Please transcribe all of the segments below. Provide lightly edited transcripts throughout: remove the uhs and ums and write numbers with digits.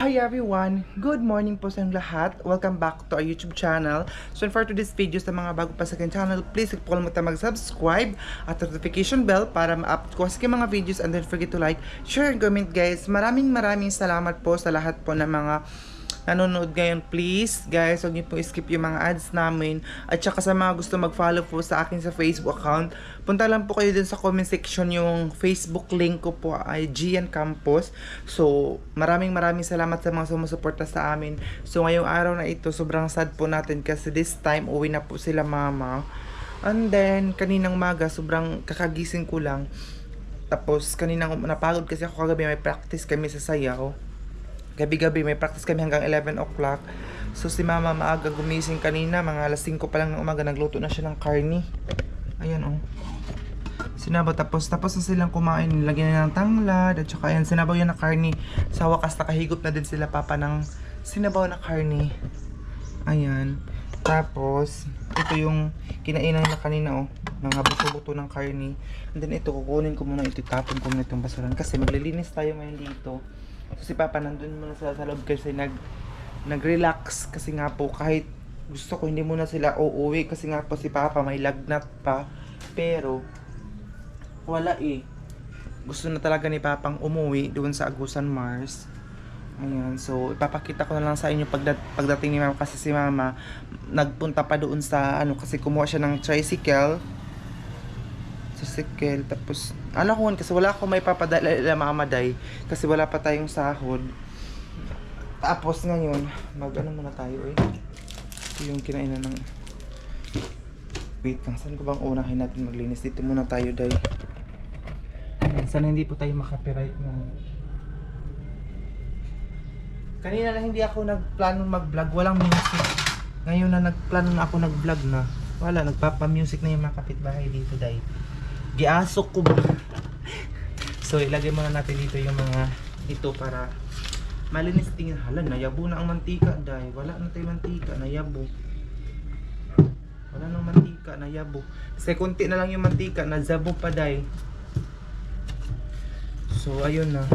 Hi everyone! Good morning po sa inyong lahat. Welcome back to our YouTube channel. So for today's video, sa mga bago pa sa aking channel, please huwag po kalimutan mag-subscribe at notification bell para ma-update ko sa mga videos, and don't forget to like, share, and comment guys. Maraming salamat po sa lahat po ng mga nanonood ngayon. Please guys, huwag niyo po skip yung mga ads namin, at saka sa mga gusto mag-follow po sa akin sa Facebook account, punta lang po kayo dun sa comment section, yung Facebook link ko po ay Gian Campos. So maraming salamat sa mga sumusuporta sa amin. So ngayong araw na ito, sobrang sad po natin kasi this time uwi na po sila mama, and then kaninang umaga sobrang kakagising ko lang, tapos kaninang napagod kasi ako kagabi, may practice kami sa sayaw. Gabi-gabi may practice kami hanggang 11 o'clock. So si mama maaga gumising kanina, mga alas 5 pa lang ng umaga, nagluto na siya ng karni. Ayan oh. Sinabaw, tapos na silang kumain, nilagyan na ng tanglad, at saka ayan, sinabaw yan na karni. Sa wakas nakahigop na din sila papa ng sinabaw na karni. Ayan. Tapos ito yung kinainan na kanina oh, mga buto-buto ng karni. And then ito, kukunin ko muna, ito tapon ko muna itong basuran kasi maglilinis tayo ngayon dito. So si papa nandun muna sa loob kasi nag-relax kasi nga po, kahit gusto ko hindi muna sila uuwi kasi nga po si papa may lagnat pa, pero wala eh. Gusto na talaga ni papang umuwi doon sa Agusan Mars. Ayan, so ipapakita ko na lang sa inyo pagdating ni mama, kasi si mama nagpunta pa doon sa ano, kasi kumuha siya ng tricycle, tapos alahon kasi wala akong may papadala mama day kasi wala pa tayong sahod. Tapos ngayon mag-ano muna tayo eh. Ito yung kinainan ng, wait lang, saan ko bang unahin natin maglinis? Dito muna tayo day. Sana hindi po tayo makapiright ng kanina na. Hindi ako nagplano mag-vlog, walang music. Ngayon na nagplano na ako nag-vlog na, wala, nagpapa-music na yung mga kapitbahay dito day. Giasok ko ba? So ilagay muna natin dito yung mga ito para malinis. Tingin, hala, nayabo na ang mantika day. Wala na tayong mantika, nayabo. Wala nang mantika, nayabo. Kasi konti na lang yung mantika, nazabo pa day. So ayun na,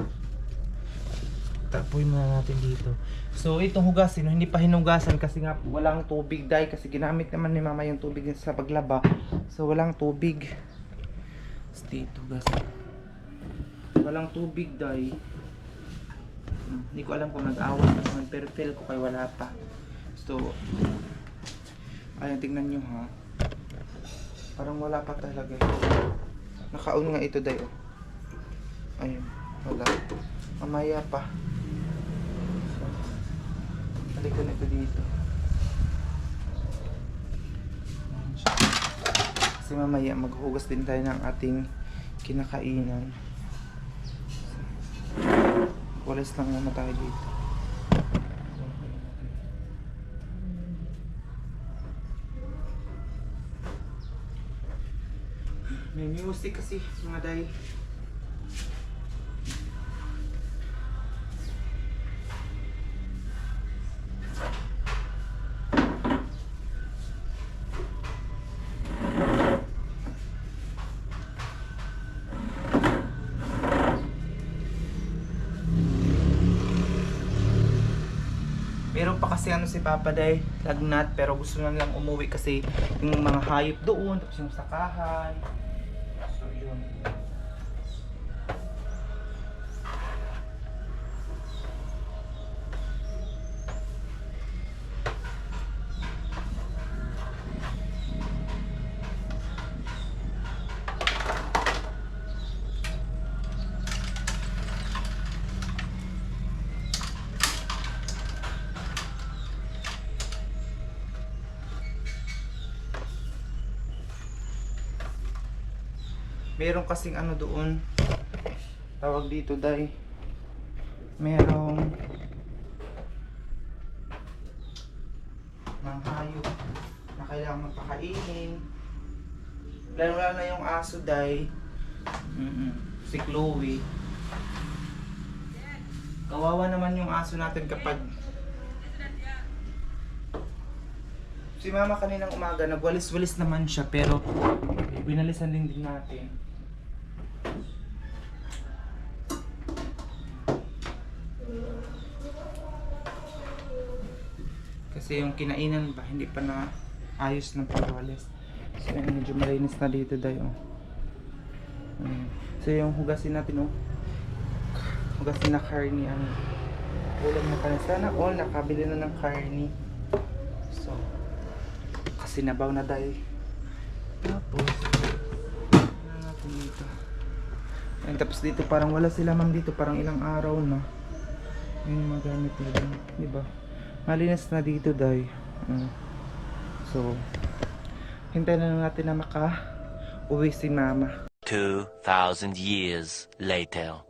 tapoy muna natin dito. So itong hugasin, hindi pa hinugasan kasi nga walang tubig day, kasi ginamit naman ni mama yung tubig sa paglaba. So walang tubig dito, hugasan. Walang tubig day. Hindi ko alam kung nag-awat na naman, pero feel ko kay wala pa. So ayun, tingnan nyo ha, parang wala pa talaga. Nakaon nga ito day oh. Ayun, wala. Mamaya pa. Balik ko nito dito. Kasi mamaya maghuhugas din tayo ng ating kinakainan. Walis lang muna tayo dito. May music kasi mga day. Meron pa kasi ano si Papa day, lagnat, pero gusto na lang umuwi kasi yung mga hayop doon, tapos yung sakahan. So yun. Meron kasing ano doon, tawag dito day, merong mga hayop na kailangan magpakainin, lalo na yung aso day. Si Chloe, kawawa naman yung aso natin kapag si mama kaninang umaga nagwalis-walis naman siya, pero winalisan din natin. Kasi yung kinainan ba, hindi pa na ayos ng pagwalis. So yun, medyo malinis na dito dayo. So yung hugasin natin, hugasin na karni ang ulam na kanin. Sana all nakabili na ng karni. So kasi nabaw na dahil. Tapos ano natin dito. And tapos dito parang wala sila ma'am dito, parang ilang araw na. Yung mga gamit nila, di ba? Malinis na dito dahil. So hintayin na lang natin na uwi si mama. 2,000 years later.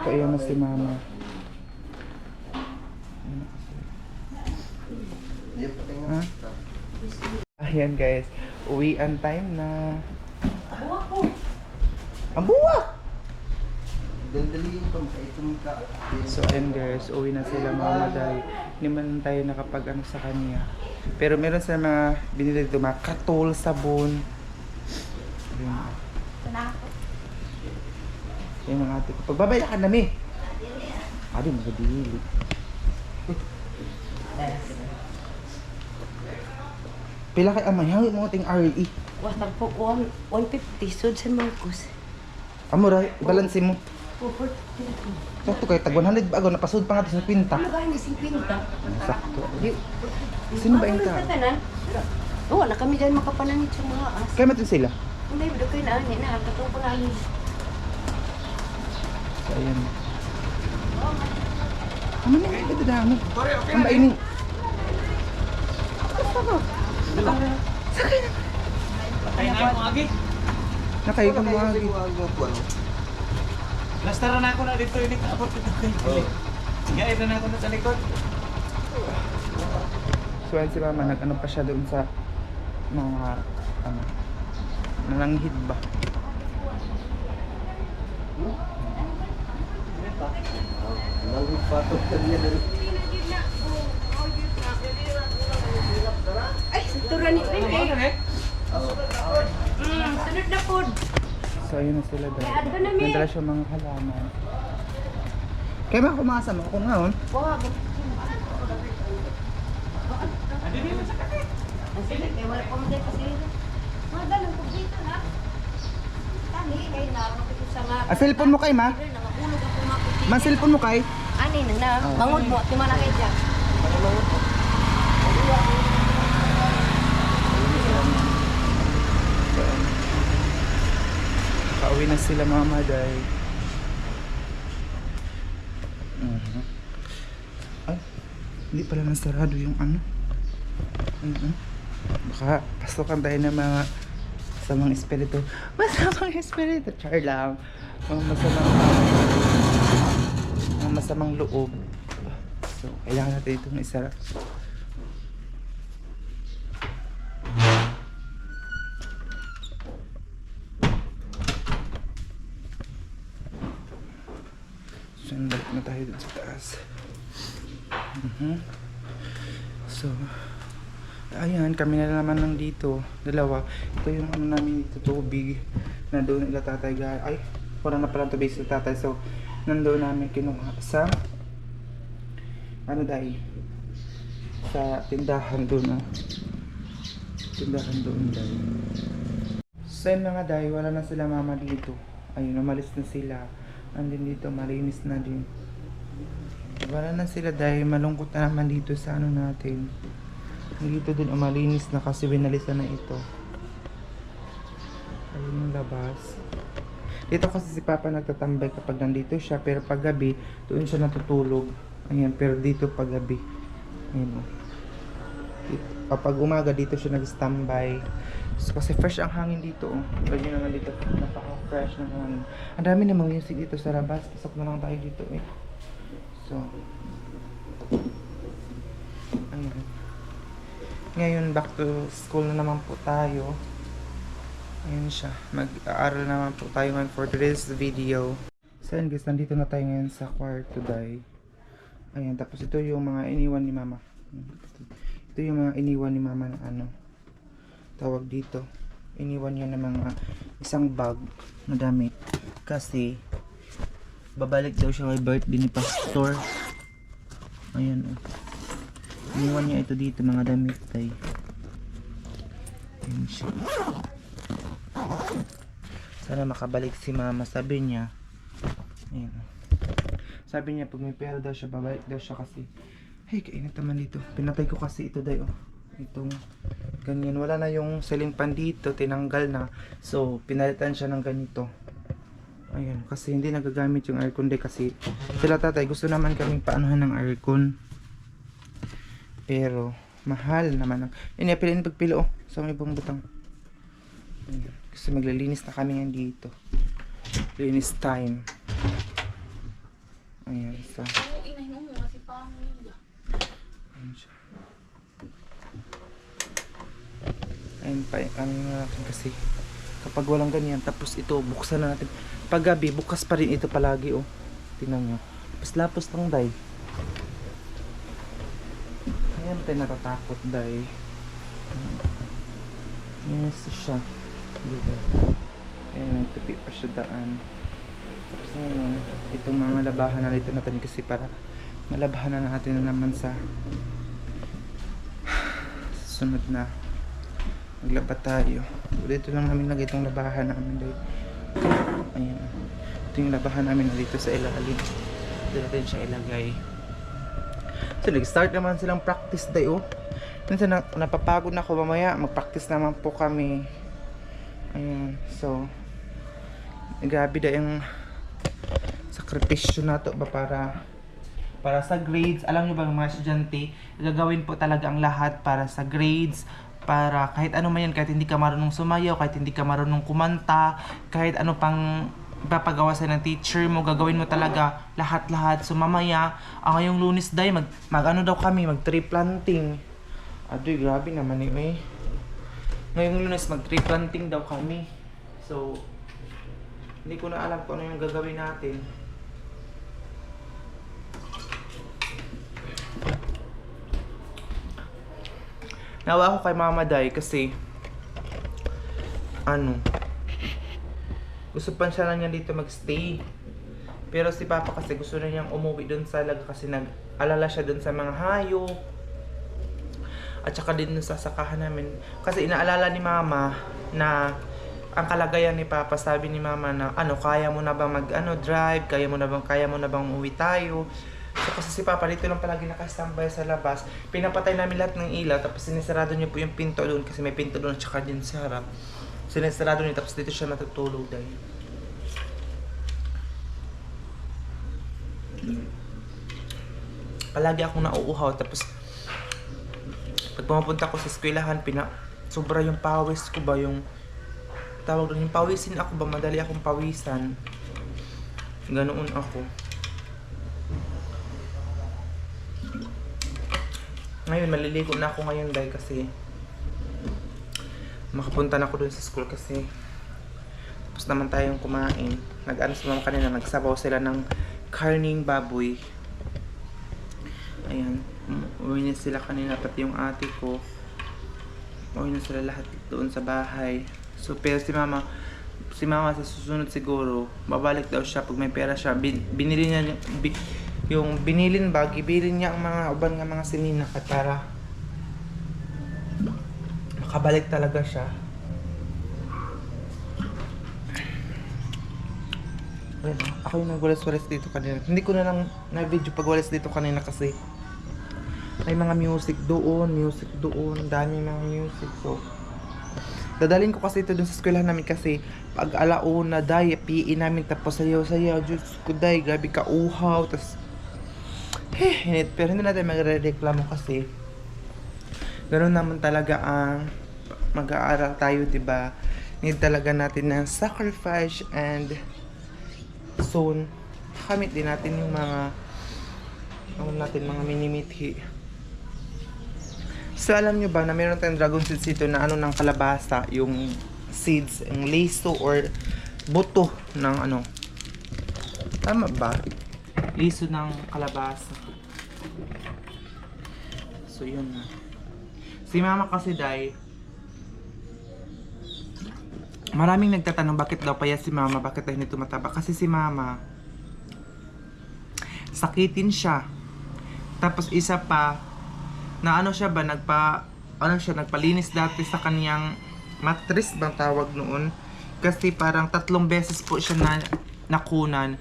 Kaya na si mama. Ha? Ayan guys, uwian time na. Ang buwak! So ayan guys, uwi na sila mama dahil hindi man tayo nakapag sa kanya. Pero meron sa mga binili dito, mga katol, sabon. Yan ang ate ko. Pagbabay ka na mi. Adi, magadili. Pila kay amay, hangin mo ating RE. Watag po 150 sud sa Marcos. Amo ra, balanse mo. 440. Sakto kay tag 100 bago napasud pa nga sa pinta. Ano gani sing pinta? Sakto. Sino ba yung tao? Oo, na kami dahil makapanangit sa mga as. Kaya matin sila. Hindi, bado kayo na ani na katong pangalan. So ayan. Ano na yung ito damo? Ang ba ini? Sakay na. Ay na mo agi. Nakay ka mo agi. Lastara na ako na dito ini kaabot ito kay. Sige, ito na ako na sa likod. So ayan si mama, nag-ano pa siya doon sa mga nananghid ba? Ay, tura ni Pepe. Sunod na pod. So ayun na sila dahil. Adto na mi. Nandala siya mga halaman. Kaya ba kumasa mo kung ngayon? Wag. Ang sila kay wala pa mo dai kasi. Mga dalang po dito na. Tani kay na ko sa mga. Cellphone mo kay ma? Nangahulog ako mga. Ma cellphone mo kay? Ani na. Bangod mo ti man kay diyan. Pauwi na sila mama dahil. Ay, hindi pala nasarado yung ano. Baka pasokan tayo ng mga masamang espiritu. Masamang espiritu, char lang. Mga masamang loob. So, kailangan natin itong isara. So, balik na tayo dun sa taas. So, ayan, kami na naman nandito. Dalawa. Ito yung ano namin dito, tubig. Na doon nila tatay ay, wala na palang tubig sa tatay. So, nandoon namin kinuha sa ano dahil sa tindahan doon tindahan doon dahil. So, yun mga dahil, wala na sila mama dito. Ayun, umalis na sila. Andin dito, malinis na din. Wala na sila dahil malungkot na naman dito sa ano natin. Dito din malinis na kasi binalisan na ito. Ayun yung labas. Dito kasi si Papa nagtatambay kapag nandito siya, pero pag gabi, doon siya natutulog. Ayan, pero dito pag gabi. Ayan. Kapag umaga dito siya nag-standby. So, kasi fresh ang hangin dito. Ganyan naman dito. Napaka-fresh ng hangin. Ang dami namang music dito sa labas. Pasok na lang tayo dito eh. So, ayan. Ngayon, back to school na naman po tayo. Ayan siya. Mag-aaral naman po tayo ngayon for today's video. So, ayan guys, nandito na tayo ngayon sa kwarto dahil. Ayan, tapos ito yung mga iniwan ni Mama. Ito yung mga iniwan ni Mama na ano. Tawag dito. Iniwan niya ng mga isang bag na damit. Kasi, babalik daw siya kay birthday ni Pastor. Ayan o. Iniwan niya ito dito, mga damit tay. Ayan siya. Sana makabalik si mama, sabi niya. Ayan. Sabi niya pag may pera daw siya, babalik daw siya kasi. Hey, kainit naman dito. Pinatay ko kasi ito dayo. Itong ganyan. Wala na yung ceiling fan dito, tinanggal na. So, pinalitan siya ng ganito. Ayan, kasi hindi nagagamit yung aircon day kasi sila tatay gusto naman kaming paanohan ng aircon. Pero, mahal naman. Inipilin pagpilo, oh. So, may ibang butang. Ayan. Kasi maglilinis na kami ngayon dito. Linis time. Ayan, sa... Ayan siya. Ayan pa, ano natin kasi kapag walang ganyan, tapos ito, buksan na natin. Pag gabi, bukas pa rin ito palagi, oh. Tingnan nyo. Lapos lang, day. Ayan, tayo natatakot, day. Yes, siya. Dito. Ayan, nagtupi pa siya daan. Tapos ngayon, itong mga labahan na dito natin kasi para malabahan na natin na naman sa sunod na maglaba tayo. Dito lang namin lagay itong labahan namin dito. Ayan. Ito yung labahan namin na dito sa ilalim. Dito natin siya ilagay. So nag-start naman silang practice day, oh. Minsan napapagod na ako, mamaya mag-practice naman po kami. Ayan. So grabe da yung sakripisyo na to ba para sa grades. Alam nyo ba mga estudyante, gagawin po talaga ang lahat para sa grades, para kahit ano man yan, kahit hindi ka marunong sumayaw, kahit hindi ka marunong kumanta, kahit ano pang papagawa sa ng teacher mo, gagawin mo talaga lahat-lahat. So mamaya, ngayong Lunes day, mag ano daw kami, mag tree planting. Adoy, grabe naman eh. Ngayong Lunes, mag tree planting daw kami. So, hindi ko na alam kung ano yung gagawin natin. Nawa ako kay Mama Day kasi gusto pa siya na niya dito magstay. Pero si Papa kasi gusto na niyang umuwi doon sa Laga kasi nag-alala siya doon sa mga hayop. At saka din sa sakahan namin. Kasi inaalala ni Mama na ang kalagayan ni Papa, sabi ni Mama na kaya mo na ba drive, kaya mo na bang umuwi tayo. So kasi si Papa dito lang palagi nakastambay sa labas. Pinapatay namin lahat ng ilaw, tapos sinisarado niya po yung pinto doon kasi may pinto doon at saka din sa harap. Sinisarado niya, tapos dito siya matutulog dahil. Palagi akong nauuhaw, tapos pag pumapunta ko sa eskwelahan, sobra yung pawis ko ba, yung tawag doon, yung pawisin ako ba, madali akong pawisan. Ganoon ako. Ngayon, maliligo na ako ngayon dahil kasi makapunta na ako dun sa school kasi tapos naman tayong kumain. Nag-ano sa mama kanina, nagsabaw sila ng karning baboy. Ayan, uwi na sila kanina, pati yung ate ko. Uwi na sila lahat doon sa bahay. So, pero si mama sa susunod siguro, babalik daw siya pag may pera siya. Binili niya yung binilin bag, ibilin niya ang mga uban nga mga sinina para makabalik talaga siya. Ayan, ako yung nagwalis-walis dito kanina. Hindi ko na lang na-video pag walis dito kanina kasi may mga music doon, dami mga music. So, dadalhin ko kasi ito dun sa eskwelahan namin kasi pag alauna, day, PE namin tapos sayaw-sayaw. Diyos ko, day, grabe ka uhaw. Tapos, pero hindi natin magre-reklamo kasi ganoon naman talaga ang mag-aaral tayo, diba? Need talaga natin ng sacrifice and soon kamit din natin yung mga mga minimithi. So alam nyo ba na meron tayong dragon seeds dito na ng kalabasa, yung seeds, yung liso or buto ng tama ba? Liso ng kalabasa. So yun na. Si Mama kasi maraming nagtatanong bakit daw payat si Mama, bakit daw hindi tumataba. Kasi si Mama sakitin siya. Tapos isa pa na ano siya ba, nagpalinis dati sa kaniyang mattress bang tawag noon. Kasi parang 3 beses po siya nakunan.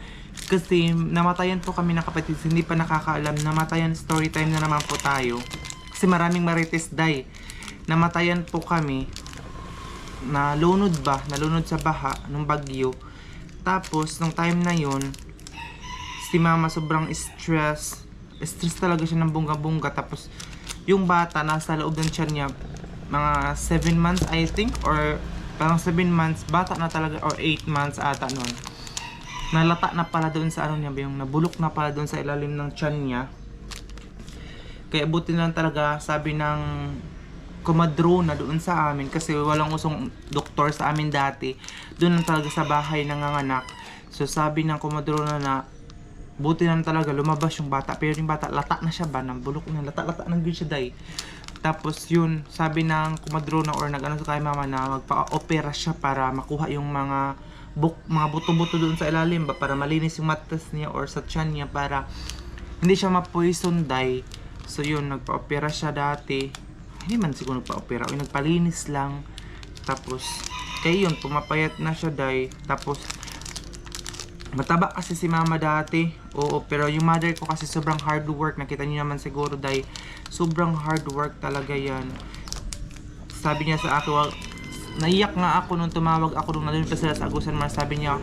Kasi namatayan po kami ng kapatid, hindi pa nakakaalam, namatayan, story time na naman po tayo. Kasi maraming marites day. Namatayan po kami, nalunod sa baha nung bagyo. Tapos nung time na yun, si mama sobrang stress talaga siya ng bunga-bunga. Tapos yung bata nasa loob ng tiyan niya mga 7 months I think, or parang 7 months, bata na talaga, or 8 months ata nun. Nalata na pala doon sa ano niya, yung nabulok na pala doon sa ilalim ng tiyan niya. Kaya buti na lang talaga, sabi ng kumadrona doon sa amin, kasi walang usong doktor sa amin dati, doon lang talaga sa bahay nanganganak. So sabi ng kumadrona na buti na lang talaga lumabas yung bata, pero yung bata lata na siya ba, ng bulok na lata ng good siya day. Tapos yun, sabi ng kumadrona or nag-ano sa kay mama na magpa-opera siya para makuha yung mga buto-buto doon sa ilalim ba, para malinis yung mattress niya or sa tiyan niya, para hindi siya ma-poison day. So yun, nagpa-opera siya dati. Hindi man siguro nagpa-opera, o nagpalinis lang. Tapos kaya yun, pumapayat na siya day. Tapos mataba kasi si mama dati. Oo, pero yung mother ko kasi sobrang hard work. Nakita niyo naman siguro day, sobrang hard work talaga yan. Sabi niya sa akin, naiyak nga ako nung tumawag ako nung nandun pa sila sa Agusan Mars. Sabi niya,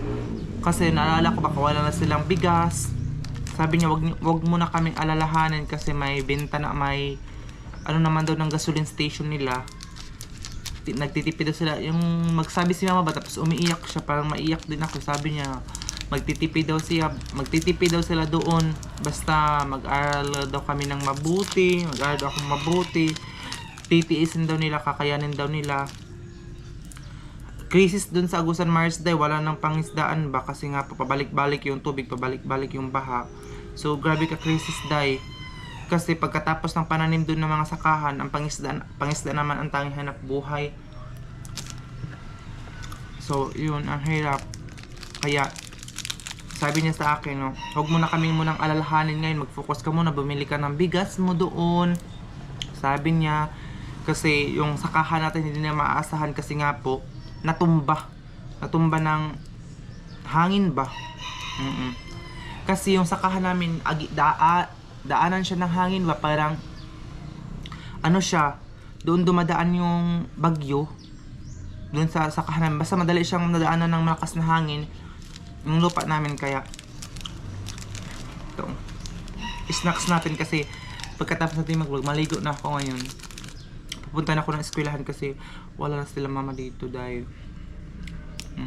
kasi naalala ko baka wala na silang bigas. Sabi niya, wag mo na kaming alalahanin kasi may benta na, may ano naman daw ng gasoline station nila. Nagtitipid daw sila. Yung magsabi si mama ba, tapos umiiyak siya, parang maiyak din ako. Sabi niya, magtitipid daw sila doon, basta mag-aral daw kami ng mabuti, mag-aral daw akong mabuti, titiisin daw nila, kakayanin daw nila. Crisis doon sa Agusan Mars day, wala nang pangisdaan ba, kasi nga pabalik-balik yung tubig, pabalik-balik yung baha. So grabe ka crisis day, kasi pagkatapos ng pananim doon ng mga sakahan, ang pangisda naman ang tanging hanap buhay. So yun, ang hirap. Kaya sabi niya sa akin, no, huwag mo na kaming munang alalahanin ngayon, mag-focus ka muna, bumili ka ng bigas mo doon. Sabi niya, kasi yung sakahan natin hindi na maaasahan, kasi nga po, natumba ng hangin ba. Kasi yung sakahan namin, daanan siya ng hangin ba, parang, ano siya, doon dumadaan yung bagyo, doon sa sakahan namin, basta madali siyang nadaanan ng malakas na hangin, yung lupa namin. Kaya ito, snacks natin, kasi pagkatapos natin maligo na ako ngayon, pupunta na ako ng eskwelahan kasi wala na sila mama dito dahil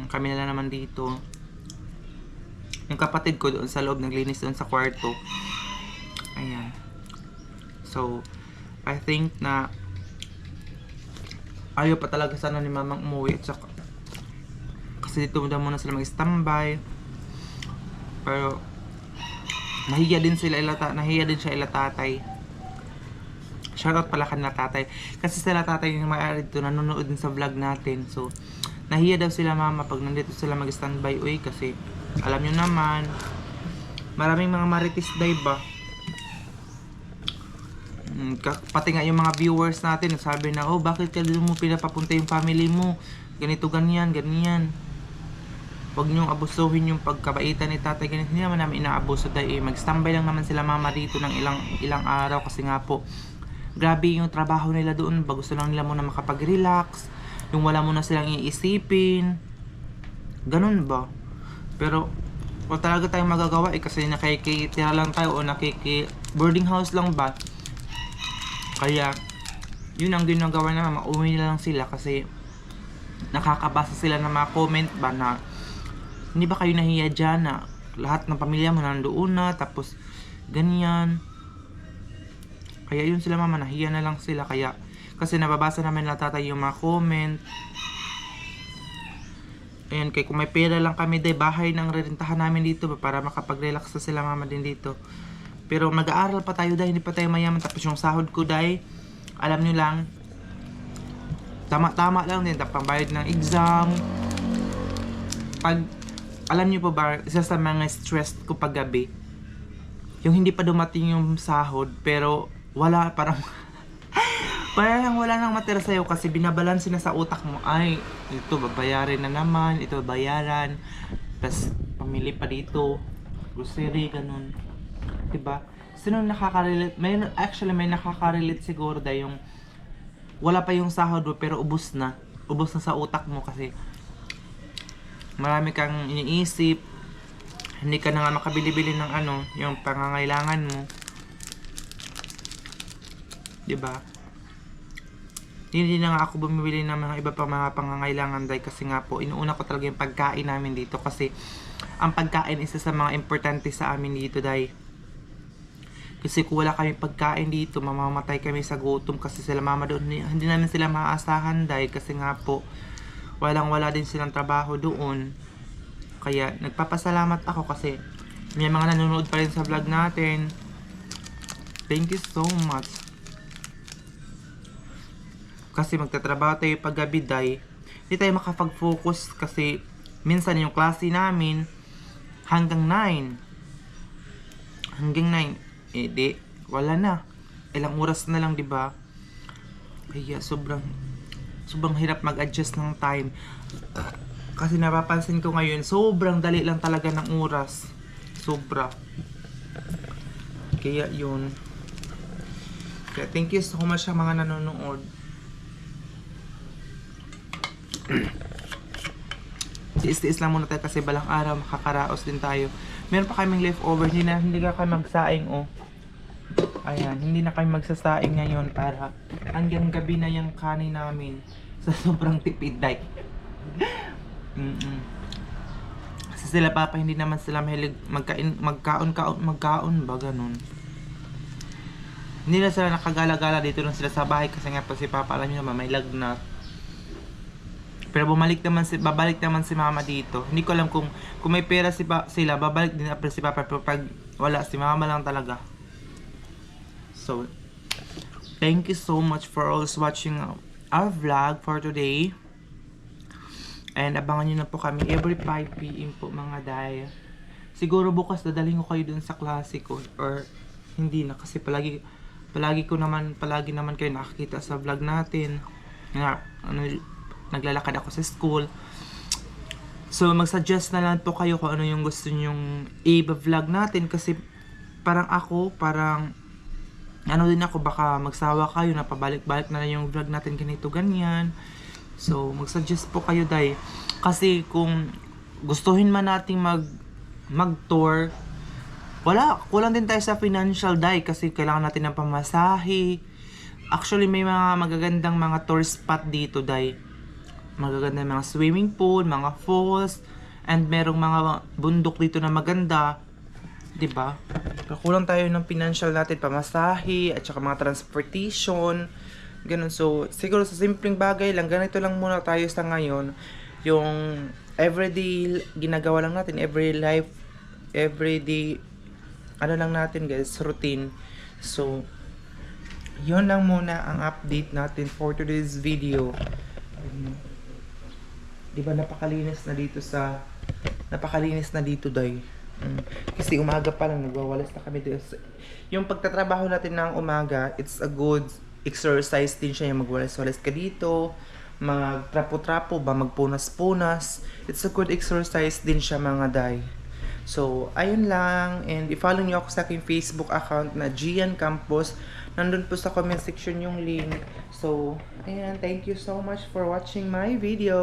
kami na lang naman dito. Yung kapatid ko doon sa loob naglinis doon sa kwarto. Ayan. So I think na ayaw pa talaga sana ni mamang umuwi, at saka kasi dito muna sila mag-standby. Pero nahiya din siya ila tatay. Shoutout pala kanila tatay, kasi sila tatay yung may-ari dito, nanonood din sa vlog natin. So nahiya daw sila mama pag nandito sila mag-standby. Uy, kasi alam nyo naman, maraming mga marites day ba. Pati nga yung mga viewers natin sabi na, oh, bakit ka doon mo pinapapunta yung family mo, ganito, ganyan. Huwag niyong abusuhin yung pagkabaitan ni tatay, ganito. Hindi naman namin inaabuso dahil mag-standby lang naman sila mama dito ng ilang araw, kasi nga po grabe yung trabaho nila doon. Gusto lang nila muna makapag-relax, yung wala muna silang iisipin, ganun ba. Pero wala talaga tayong magagawa kasi nakikitira lang tayo o boarding house lang ba. Kaya yun ang ginagawa naman, mauwi na lang sila kasi nakakabasa sila ng mga comment ba na hindi ba kayo nahiya dyan na lahat ng pamilya mo nandoon na, tapos ganyan. Kaya yun sila mama, nahiya na lang sila. Kaya kasi nababasa namin na tatay yung mga comment. Ayan, kaya kung may pera lang kami day, bahay nang rerentahan namin dito ba, para makapag-relax na sila mama din dito. Pero mag-aaral pa tayo day, hindi pa tayo mayaman. Tapos yung sahod ko day, alam nyo lang, tama-tama lang din, pambayad ng exam. Alam nyo po ba, isa sa mga stress ko pag gabi, yung hindi pa dumating yung sahod, pero wala, parang Para lang wala nang matira sa'yo kasi binabalansin na sa utak mo. Ay, ito babayarin na naman, ito bayaran. Tapos pamili pa dito. Grocery, ganun. Diba? Sino nakaka-relate? Actually, may nakaka-relate siguro dahil yung wala pa yung sahod mo pero ubos na. Ubos na sa utak mo kasi marami kang iniisip. Hindi ka na nga makabili-bili ng ano, yung pangangailangan mo. Diba? Hindi na nga ako bumibili ng mga iba pang mga pangangailangan dahil kasi nga po, inuuna ko talaga yung pagkain namin dito kasi ang pagkain isa sa mga importante sa amin dito dahil kasi kung wala kami pagkain dito, mamamatay kami sa gutom kasi sila mama doon, hindi namin sila maaasahan dahil kasi nga po, wala din silang trabaho doon. Kaya nagpapasalamat ako kasi may mga nanonood pa rin sa vlog natin. Thank you so much. Kasi magtatrabaho tayo pag gabi day, hindi tayo makapag-focus kasi minsan yung klase namin hanggang 9. Hanggang 9. Eh di, wala na. Ilang oras na lang, di ba? Kaya sobrang hirap mag-adjust ng time. Kasi napapansin ko ngayon, sobrang dali lang talaga ng oras. Sobra. Kaya yun. Kaya thank you so much sa mga nanonood. Tiis-tiis lang muna tayo kasi balang araw makakaraos din tayo. Meron pa kaming leftover, hindi na kami magsaing oh. Ayan, hindi na kami magsasaing ngayon para hanggang gabi na yung kanin namin sa sobrang tipid day. Kasi sila papa hindi naman sila mahilig magkaon ba ganun. Hindi na sila nakagala-gala dito lang sila sa bahay kasi nga po si papa alam niyo naman may lagnat. Pero babalik naman si mama dito. Hindi ko alam kung may pera sila, babalik din si papa. Pero pag wala, si mama lang talaga. So, thank you so much for always watching our vlog for today. And abangan nyo na po kami every 5 PM po mga day. Siguro bukas dadalhin ko kayo dun sa klase ko. Or hindi na kasi palagi naman kayo nakakita sa vlog natin. Naglalakad ako sa school. So, mag-suggest na lang po kayo kung ano yung gusto nyong i-vlog natin. Kasi parang ano din ako, baka magsawa kayo na pabalik-balik na lang yung vlog natin ganito, ganyan. So, mag-suggest po kayo dahil. Kasi kung gustuhin man nating mag-tour, kulang din tayo sa financial dahil kasi kailangan natin ng pamasahe. Actually, may mga magagandang mga tour spot dito dahil. Magagandang mga swimming pool, mga falls, and merong mga bundok dito na maganda. Diba? Kulang tayo ng financial natin, pamasahe, at saka mga transportation. Ganun. So, siguro sa simpleng bagay lang, ganito lang muna tayo sa ngayon. Yung everyday ginagawa lang natin, everyday, ano lang natin guys, routine. So, yun lang muna ang update natin for today's video. Diba napakalinis na dito day. Kasi umaga pa lang nagwawalis na kami dito. Yung pagtatrabaho natin ng umaga, it's a good exercise din siya yung magwalis-walis ka dito, magtrapo-trapo ba, magpunas-punas. It's a good exercise din siya mga day. So, ayun lang. And i-follow niyo ako sa aking Facebook account na Gian Campos. Nandun po sa comment section yung link. So, ayan. Thank you so much for watching my video.